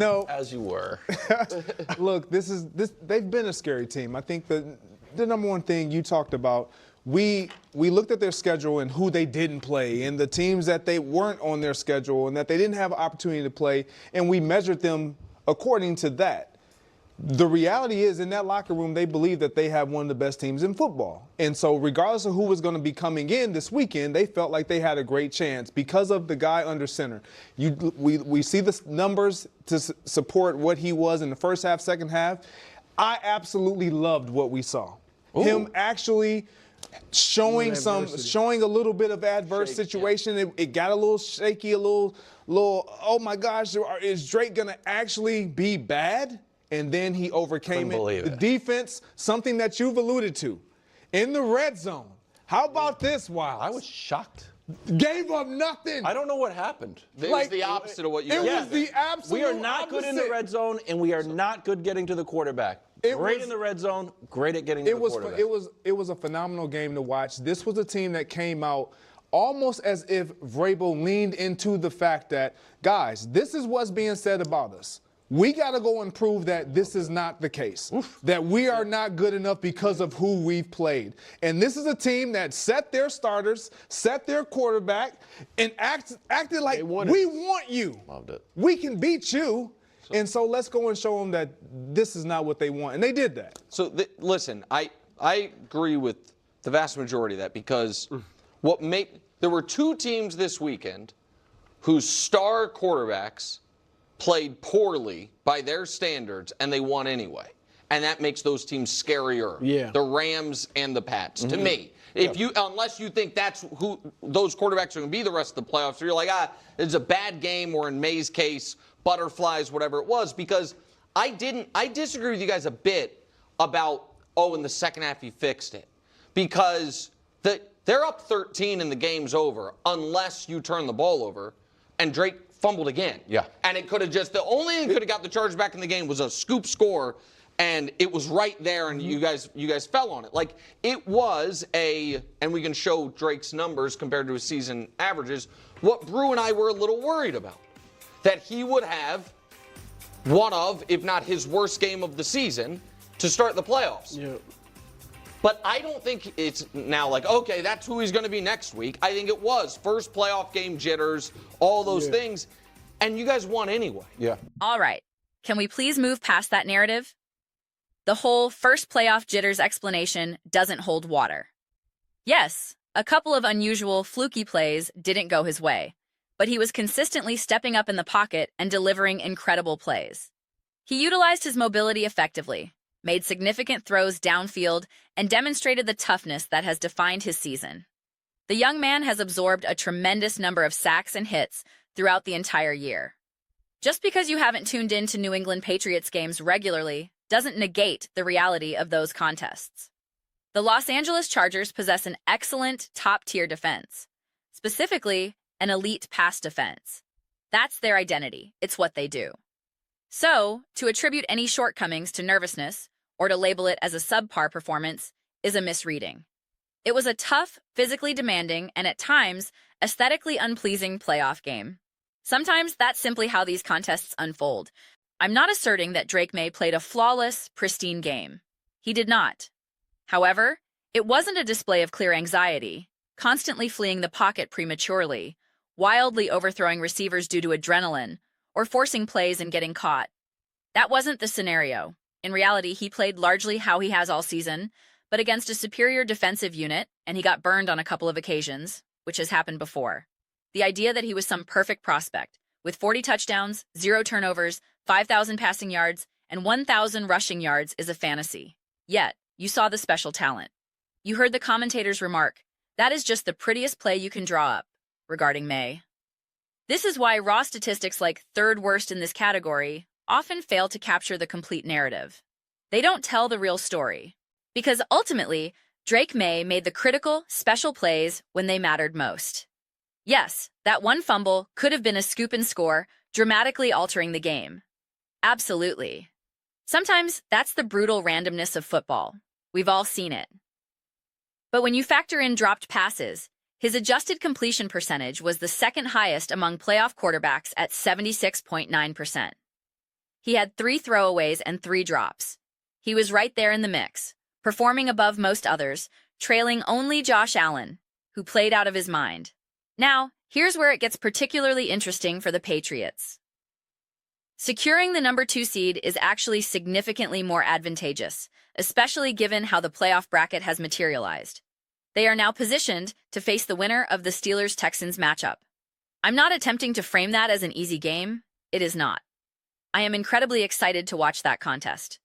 No. As you were. Look, they've been a scary team. I think the number one thing you talked about, we looked at their schedule and who they didn't play and the teams that they weren't on their schedule and that they didn't have an opportunity to play, and we measured them according to that. The reality is, in that locker room, they believe that they have one of the best teams in football. And so regardless of who was going to be coming in this weekend, they felt like they had a great chance because of the guy under center. We see the numbers to support what he was in the first half, second half. I absolutely loved what we saw. Ooh. Him actually showing a little bit of adverse situation. Yeah. It got a little shaky, a little, oh my gosh, is Drake going to actually be bad? And then he overcame it. The defense, something that you've alluded to, in the red zone. How about this, Wiles? I was shocked. Gave up nothing. I don't know what happened. It was the opposite of what you It was the absolute We are not good in the red zone, and we are not good getting to the quarterback. Great in the red zone, great at getting to the quarterback. It was a phenomenal game to watch. This was a team that came out almost as if Vrabel leaned into the fact that, guys, this is what's being said about us. We got to go and prove that this is not the case, that we are not good enough because of who we've played. And this is a team that set their starters, set their quarterback, and acted like, we want you. Loved it. We can beat you. And so let's go and show them that this is not what they want. And they did that. So, listen, I agree with the vast majority of that because there were two teams this weekend whose star quarterbacks played poorly by their standards, and they won anyway. And that makes those teams scarier. Yeah. The Rams and the Pats, to me. Unless you think that's who those quarterbacks are going to be the rest of the playoffs, you're like, it's a bad game, or in May's case, butterflies, whatever it was, because I disagree with you guys a bit about, in the second half he fixed it. Because they're up 13 and the game's over unless you turn the ball over, and Drake fumbled again. Yeah. And it could have the only thing that could have got the Chargers back in the game was a scoop score, and it was right there, and you guys fell on it. Like, it was and we can show Drake's numbers compared to his season averages, what Brew and I were a little worried about. That he would have one of, if not his worst game of the season to start the playoffs. Yeah. But I don't think it's now like, okay, that's who he's going to be next week. I think it was first playoff game jitters, all those things, and you guys won anyway. Yeah. All right. Can we please move past that narrative? The whole first playoff jitters explanation doesn't hold water. Yes, a couple of unusual, fluky plays didn't go his way, but he was consistently stepping up in the pocket and delivering incredible plays. He utilized his mobility effectively, made significant throws downfield, and demonstrated the toughness that has defined his season. The young man has absorbed a tremendous number of sacks and hits throughout the entire year. Just because you haven't tuned in to New England Patriots games regularly doesn't negate the reality of those contests. The Los Angeles Chargers possess an excellent top-tier defense, specifically an elite pass defense. That's their identity. It's what they do. So, to attribute any shortcomings to nervousness or to label it as a subpar performance is a misreading. It was a tough, physically demanding, and at times, aesthetically unpleasing playoff game. Sometimes that's simply how these contests unfold. I'm not asserting that Drake May played a flawless, pristine game. He did not. However, it wasn't a display of clear anxiety, constantly fleeing the pocket prematurely, wildly overthrowing receivers due to adrenaline, or forcing plays and getting caught. That wasn't the scenario. In reality, he played largely how he has all season, but against a superior defensive unit, and he got burned on a couple of occasions, which has happened before. The idea that he was some perfect prospect, with 40 touchdowns, 0 turnovers, 5,000 passing yards, and 1,000 rushing yards is a fantasy. Yet, you saw the special talent. You heard the commentators remark, that is just the prettiest play you can draw up, regarding May. This is why raw statistics like third worst in this category often fail to capture the complete narrative. They don't tell the real story. Because ultimately, Drake May made the critical, special plays when they mattered most. Yes, that one fumble could have been a scoop and score, dramatically altering the game. Absolutely. Sometimes that's the brutal randomness of football. We've all seen it. But when you factor in dropped passes, his adjusted completion percentage was the second highest among playoff quarterbacks at 76.9%. He had 3 throwaways and 3 drops. He was right there in the mix, performing above most others, trailing only Josh Allen, who played out of his mind. Now, here's where it gets particularly interesting for the Patriots. Securing the number 2 seed is actually significantly more advantageous, especially given how the playoff bracket has materialized. They are now positioned to face the winner of the Steelers-Texans matchup. I'm not attempting to frame that as an easy game. It is not. I am incredibly excited to watch that contest.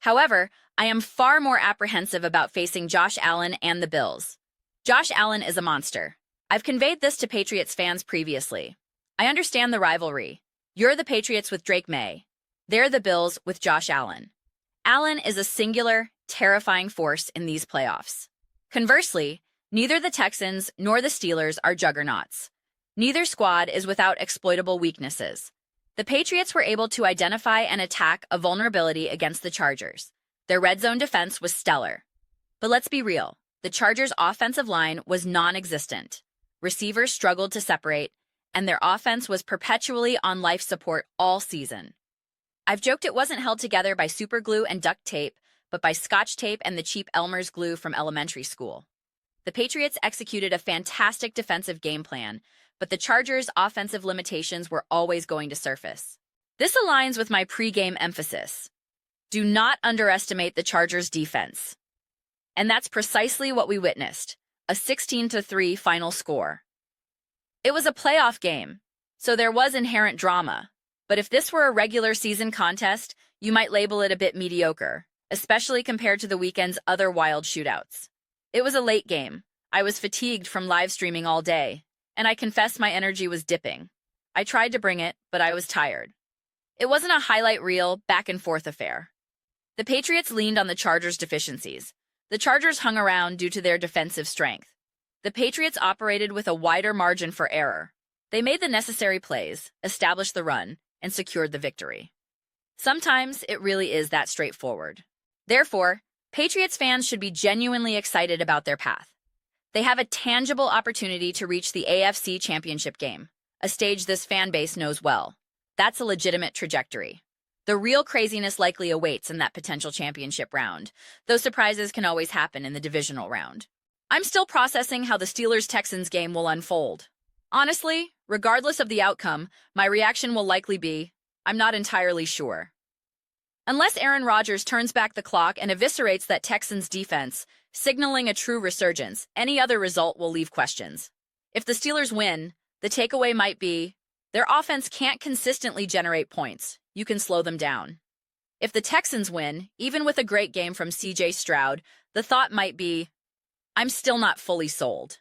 However, I am far more apprehensive about facing Josh Allen and the Bills. Josh Allen is a monster. I've conveyed this to Patriots fans previously. I understand the rivalry. You're the Patriots with Drake May. They're the Bills with Josh Allen. Allen is a singular, terrifying force in these playoffs. Conversely, neither the Texans nor the Steelers are juggernauts. Neither squad is without exploitable weaknesses. The Patriots were able to identify and attack a vulnerability against the Chargers. Their red zone defense was stellar. But let's be real, the Chargers' offensive line was non-existent. Receivers struggled to separate, and their offense was perpetually on life support all season. I've joked it wasn't held together by super glue and duct tape, but by Scotch tape and the cheap Elmer's glue from elementary school. The Patriots executed a fantastic defensive game plan, but the Chargers' offensive limitations were always going to surface. This aligns with my pregame emphasis. Do not underestimate the Chargers' defense. And that's precisely what we witnessed, a 16-3 final score. It was a playoff game, so there was inherent drama. But if this were a regular season contest, you might label it a bit mediocre, especially compared to the weekend's other wild shootouts. It was a late game. I was fatigued from live streaming all day, and I confess my energy was dipping. I tried to bring it, but I was tired. It wasn't a highlight reel, back-and-forth affair. The Patriots leaned on the Chargers' deficiencies. The Chargers hung around due to their defensive strength. The Patriots operated with a wider margin for error. They made the necessary plays, established the run, and secured the victory. Sometimes it really is that straightforward. Therefore, Patriots fans should be genuinely excited about their path. They have a tangible opportunity to reach the AFC Championship game, a stage this fan base knows well. That's a legitimate trajectory. The real craziness likely awaits in that potential championship round, though surprises can always happen in the divisional round. I'm still processing how the Steelers-Texans game will unfold. Honestly, regardless of the outcome, my reaction will likely be, I'm not entirely sure. Unless Aaron Rodgers turns back the clock and eviscerates that Texans defense, signaling a true resurgence, any other result will leave questions. If the Steelers win, the takeaway might be, their offense can't consistently generate points. You can slow them down. If the Texans win, even with a great game from C.J. Stroud, the thought might be, I'm still not fully sold.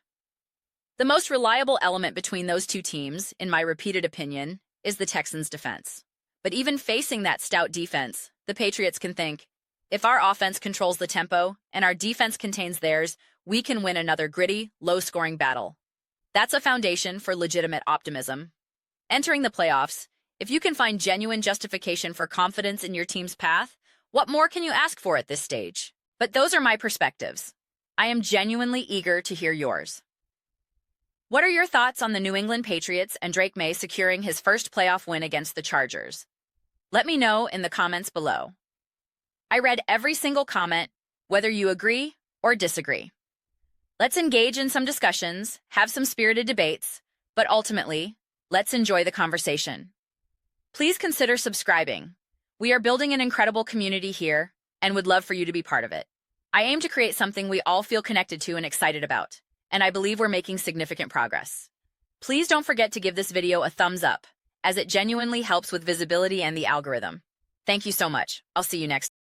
The most reliable element between those two teams, in my repeated opinion, is the Texans' defense. But even facing that stout defense, the Patriots can think, if our offense controls the tempo and our defense contains theirs, we can win another gritty, low-scoring battle. That's a foundation for legitimate optimism. Entering the playoffs, if you can find genuine justification for confidence in your team's path, what more can you ask for at this stage? But those are my perspectives. I am genuinely eager to hear yours. What are your thoughts on the New England Patriots and Drake May securing his first playoff win against the Chargers? Let me know in the comments below. I read every single comment, whether you agree or disagree. Let's engage in some discussions, have some spirited debates, but ultimately, let's enjoy the conversation. Please consider subscribing. We are building an incredible community here and would love for you to be part of it. I aim to create something we all feel connected to and excited about, and I believe we're making significant progress. Please don't forget to give this video a thumbs up, as it genuinely helps with visibility and the algorithm. Thank you so much. I'll see you next time.